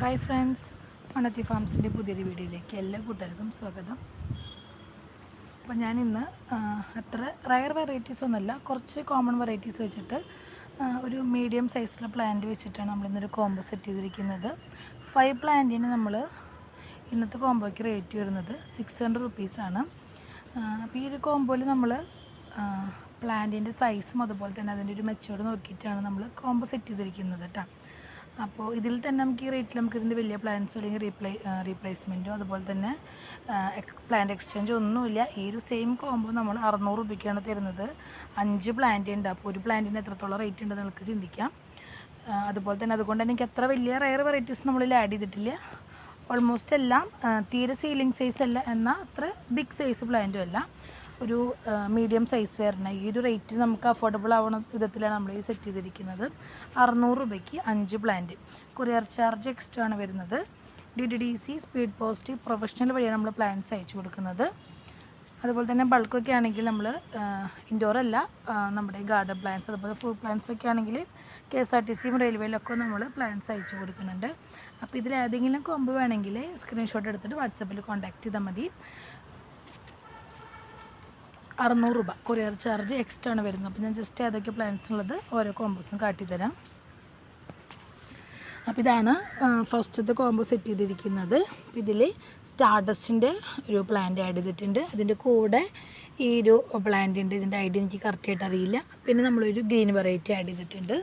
Hi friends, മണത്തി ഫാംസിൻ്റെ പുതിയൊരു വീഡിയോയിലേക്ക് എല്ലാ കൂട്ടുകാർക്കും സ്വാഗതം. അപ്പോൾ ഞാനിന്ന് അത്ര റയർ വെറൈറ്റീസ് ഒന്നുമല്ല, കുറച്ച് കോമൺ വെറൈറ്റീസ് വെച്ചിട്ട് ഒരു മീഡിയം സൈസിലുള്ള പ്ലാന്റ് വെച്ചിട്ടാണ് നമ്മളിന്നൊരു കോംബോ സെറ്റ് ചെയ്തിരിക്കുന്നത്. 5 പ്ലാന്റിന് നമ്മൾ ഇന്നത്തെ കോംബോയ്ക്ക് റേറ്റ് വരുന്നത് 600 റുപ്പീസാണ്. അപ്പോൾ ഈ ഒരു കോംബോയിൽ നമ്മൾ പ്ലാന്റിൻ്റെ സൈസും അതുപോലെ തന്നെ അതിൻ്റെ ഒരു മെച്ചൂർഡ് നോക്കിയിട്ടാണ് നമ്മൾ കോംബോ സെറ്റ് ചെയ്തിരിക്കുന്നത് കേട്ടോ. അപ്പോൾ ഇതിൽ തന്നെ നമുക്ക് ഈ റേറ്റിൽ നമുക്ക് ഇതിൻ്റെ വലിയ പ്ലാൻസോ അല്ലെങ്കിൽ റീപ്ലേസ്മെൻറ്റോ അതുപോലെ തന്നെ പ്ലാന്റ് എക്സ്ചേഞ്ചോ ഒന്നുമില്ല. ഈ ഒരു സെയിം കോംബോ നമ്മൾ 600 രൂപയ്ക്കാണ് തരുന്നത്. 5 പ്ലാന്റ് ഉണ്ട്. അപ്പോൾ ഒരു പ്ലാന്റിന് എത്രത്തോളം റേറ്റ് ഉണ്ടെന്ന് നിങ്ങൾക്ക് ചിന്തിക്കാം. അതുപോലെ തന്നെ അതുകൊണ്ട് എനിക്ക് അത്ര വലിയ റയർ വെറൈറ്റീസ് നമ്മളിൽ ആഡ് ചെയ്തിട്ടില്ല. ഓൾമോസ്റ്റ് എല്ലാം തീരെ സീലിംഗ് സൈസ് അല്ല, എന്നാൽ അത്ര ബിഗ് സൈസ് പ്ലാന്റും അല്ല, ഒരു മീഡിയം സൈസ് വരണ ഈ ഒരു റേറ്റ് നമുക്ക് അഫോർഡബിൾ ആവുന്ന വിധത്തിലാണ് നമ്മൾ ഈ സെറ്റ് ചെയ്തിരിക്കുന്നത്. 600 രൂപയ്ക്ക് 5 പ്ലാന്റ്. കൊറിയർ ചാർജ് എക്സ്ട്രാ ആണ് വരുന്നത്. DTDC, സ്പീഡ് പോസ്റ്റ്, പ്രൊഫഷണൽ വഴിയാണ് നമ്മൾ പ്ലാൻസ് അയച്ചു കൊടുക്കുന്നത്. അതുപോലെ തന്നെ ബൾക്കൊക്കെ ആണെങ്കിൽ നമ്മൾ ഇൻഡോർ അല്ല, നമ്മുടെ ഗാർഡൻ പ്ലാൻസ് അതുപോലെ ഫ്രൂട്ട് പ്ലാൻസ് ഒക്കെ ആണെങ്കിൽ KSRTCയും റെയിൽവേയിലൊക്കെ നമ്മൾ പ്ലാൻസ് അയച്ചു കൊടുക്കുന്നുണ്ട്. അപ്പോൾ ഇതിൽ ഏതെങ്കിലും കോംബോ വേണമെങ്കിൽ സ്ക്രീൻഷോട്ട് എടുത്തിട്ട് വാട്സപ്പിൽ കോൺടാക്റ്റ് ചെയ്താൽ മതി. 600 രൂപ കൊറിയർ ചാർജ് എക്സ്ട്രാ ആണ് വരുന്നത്. അപ്പോൾ ഞാൻ ജസ്റ്റ് ഏതൊക്കെ പ്ലാൻസ് ഉള്ളത് ഓരോ കോംബോസും കാട്ടിത്തരാം. അപ്പോൾ ഇതാണ് ഫസ്റ്റത്തെ കോംബോ സെറ്റ് ചെയ്തിരിക്കുന്നത്. ഇതിൽ സ്റ്റാർഡസ്റ്റിൻ്റെ ഒരു പ്ലാന്റ് ആഡ് ചെയ്തിട്ടുണ്ട്. അതിൻ്റെ കൂടെ ഈ ഒരു പ്ലാന്റ് ഉണ്ട്. ഇതിൻ്റെ ഐഡിയ എനിക്ക് കറക്റ്റായിട്ട് അറിയില്ല. പിന്നെ നമ്മളൊരു ഗ്രീൻ വെറൈറ്റി ആഡ് ചെയ്തിട്ടുണ്ട്.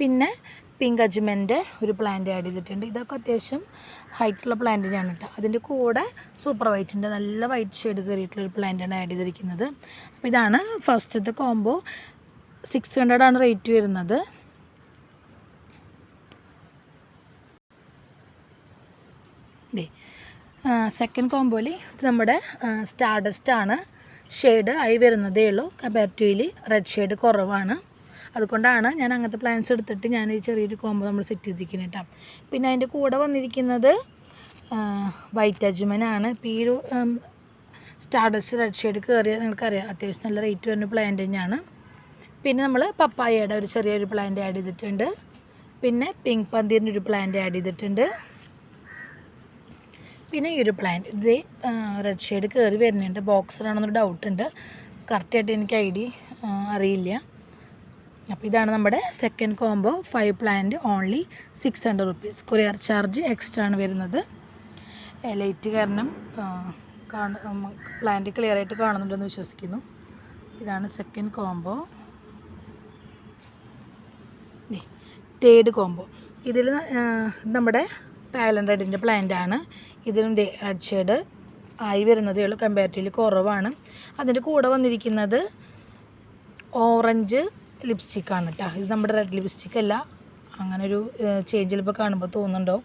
പിന്നെ പിങ്ക് അജ്മൻ്റെ ഒരു പ്ലാന്റ് ആഡ് ചെയ്തിട്ടുണ്ട്. ഇതൊക്കെ അത്യാവശ്യം ഹൈറ്റുള്ള പ്ലാന്റിനാണ് കേട്ടോ. അതിൻ്റെ കൂടെ സൂപ്പർ വൈറ്റിൻ്റെ നല്ല വൈറ്റ് ഷെയ്ഡ് കയറിയിട്ടുള്ളൊരു പ്ലാന്റാണ് ആഡ് ചെയ്തിരിക്കുന്നത്. അപ്പോൾ ഇതാണ് ഫസ്റ്റത്തെ കോംബോ. 600 ആണ് റേറ്റ് വരുന്നത്. സെക്കൻഡ് കോംബോയിൽ ഇത് നമ്മുടെ സ്റ്റാർഡസ്റ്റാണ്. ഷെയ്ഡ് ആയി വരുന്നതേ ഉള്ളൂ. കമ്പാരിറ്റീവ്ലി റെഡ് ഷെയ്ഡ് കുറവാണ്. അതുകൊണ്ടാണ് ഞാൻ അങ്ങനത്തെ പ്ലാൻസ് എടുത്തിട്ട് ഞാൻ ഈ ചെറിയൊരു കോംബോ നമ്മൾ സെറ്റ് ചെയ്തിരിക്കുന്നത് കേട്ടോ. പിന്നെ അതിൻ്റെ കൂടെ വന്നിരിക്കുന്നത് വൈറ്റ് അജ്മനാണ്. ഇപ്പോൾ ഈ ഒരു സ്റ്റാർഡസ്റ്റ് റെഡ് ഷെയ്ഡ് കയറിയ നിങ്ങൾക്കറിയാം, അത്യാവശ്യം നല്ല റേറ്റ് വരുന്ന പ്ലാന്റ് തന്നെയാണ്. പിന്നെ നമ്മൾ പപ്പായയുടെ ഒരു ചെറിയൊരു പ്ലാന്റ് ആഡ് ചെയ്തിട്ടുണ്ട്. പിന്നെ പിങ്ക് പന്തീരിൻ്റെ ഒരു പ്ലാന്റ് ആഡ് ചെയ്തിട്ടുണ്ട്. പിന്നെ ഈ ഒരു പ്ലാന്റ് ഇത് റെഡ് ഷെയ്ഡ് കയറി വരുന്നുണ്ട്. ബോക്സിലാണെന്നൊരു ഡൗട്ടുണ്ട്, കറക്റ്റായിട്ട് എനിക്ക് ഐഡിയ അറിയില്ല. അപ്പോൾ ഇതാണ് നമ്മുടെ second combo. 5 plant only 600 rupees. Courier charge extra ആണ് വരുന്നത്. ലൈറ്റ് കാരണം പ്ലാന്റ് ക്ലിയർ ആയിട്ട് കാണുന്നുണ്ടെന്ന് വിശ്വസിക്കുന്നു. ഇതാണ് സെക്കൻഡ് കോംബോ. തേർഡ് കോംബോ ഇതിൽ നമ്മുടെ തായ്ലൻഡ് റെഡിൻ്റെ പ്ലാന്റ് ആണ്. ഇതിലും റെഡ് ഷെയ്ഡ് ആയി വരുന്നതേ ഉള്ളൂ, കമ്പാരിറ്റീവ്ലി കുറവാണ്. അതിൻ്റെ കൂടെ വന്നിരിക്കുന്നത് ഓറഞ്ച് ലിപ്സ്റ്റിക്കാണ് കേട്ടോ. ഇത് നമ്മുടെ റെഡ് ലിപ്സ്റ്റിക് അല്ല, അങ്ങനൊരു ചേഞ്ചിൽ ഇപ്പോൾ കാണുമ്പോൾ തോന്നുന്നുണ്ടോ,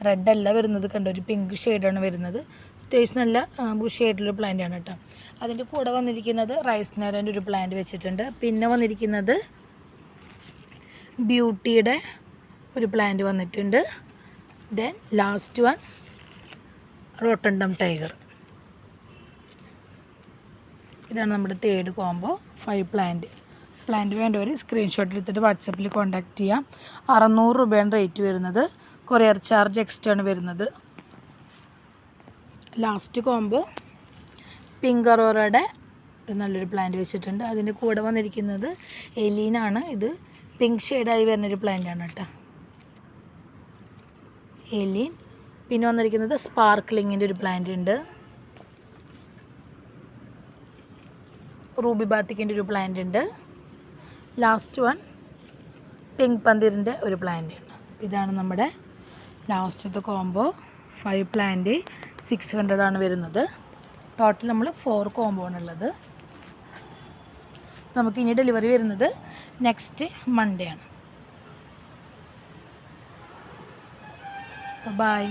റെഡ് അല്ല വരുന്നത്, കണ്ടോ, ഒരു പിങ്ക് ഷെയ്ഡാണ് വരുന്നത്. അത്യാവശ്യം നല്ല ഷെയ്ഡിലൊരു പ്ലാന്റാണ് കേട്ടോ. അതിൻ്റെ കൂടെ വന്നിരിക്കുന്നത് റൈസ് നേരൻ്റെ ഒരു പ്ലാന്റ് വെച്ചിട്ടുണ്ട്. പിന്നെ വന്നിരിക്കുന്നത് ബ്യൂട്ടിയുടെ ഒരു പ്ലാന്റ് വന്നിട്ടുണ്ട്. ദെൻ ലാസ്റ്റ് വൺ റോട്ടണ്ടം ടൈഗർ. ഇതാണ് നമ്മുടെ തേർഡ് കോംബോ. 5 പ്ലാന്റ് വേണ്ടവർ സ്ക്രീൻഷോട്ട് എടുത്തിട്ട് വാട്സപ്പിൽ കോൺടാക്റ്റ് ചെയ്യാം. 600 രൂപയാണ് റേറ്റ് വരുന്നത്. കൊറിയർ ചാർജ് എക്സ്ട്രാ ആണ് വരുന്നത്. ലാസ്റ്റ് കോംബോ പിങ്ക് അറോറയുടെ നല്ലൊരു പ്ലാന്റ് വെച്ചിട്ടുണ്ട്. അതിൻ്റെ കൂടെ വന്നിരിക്കുന്നത് എലീനാണ്. ഇത് പിങ്ക് ഷെയ്ഡായി വരുന്നൊരു പ്ലാന്റാണ് കേട്ടോ, എലീൻ. പിന്നെ വന്നിരിക്കുന്നത് സ്പാർക്ലിങ്ങിൻ്റെ ഒരു പ്ലാന്റ് ഉണ്ട്. റൂബി ബാത്തിക്കിൻ്റെ ഒരു പ്ലാന്റ് ഉണ്ട്. ലാസ്റ്റ് വൺ പിങ്ക് പന്തീരിൻ്റെ ഒരു പ്ലാന്റ് ഉണ്ട്. ഇതാണ് നമ്മുടെ ലാസ്റ്റത്തെ കോംബോ. 5 പ്ലാന്റ് 600 ആണ് വരുന്നത്. ടോട്ടൽ നമ്മൾ 4 കോംബോ ആണുള്ളത്. നമുക്ക് ഇനി ഡെലിവറി വരുന്നത് നെക്സ്റ്റ് മൺഡേ ആണ്. ബൈ.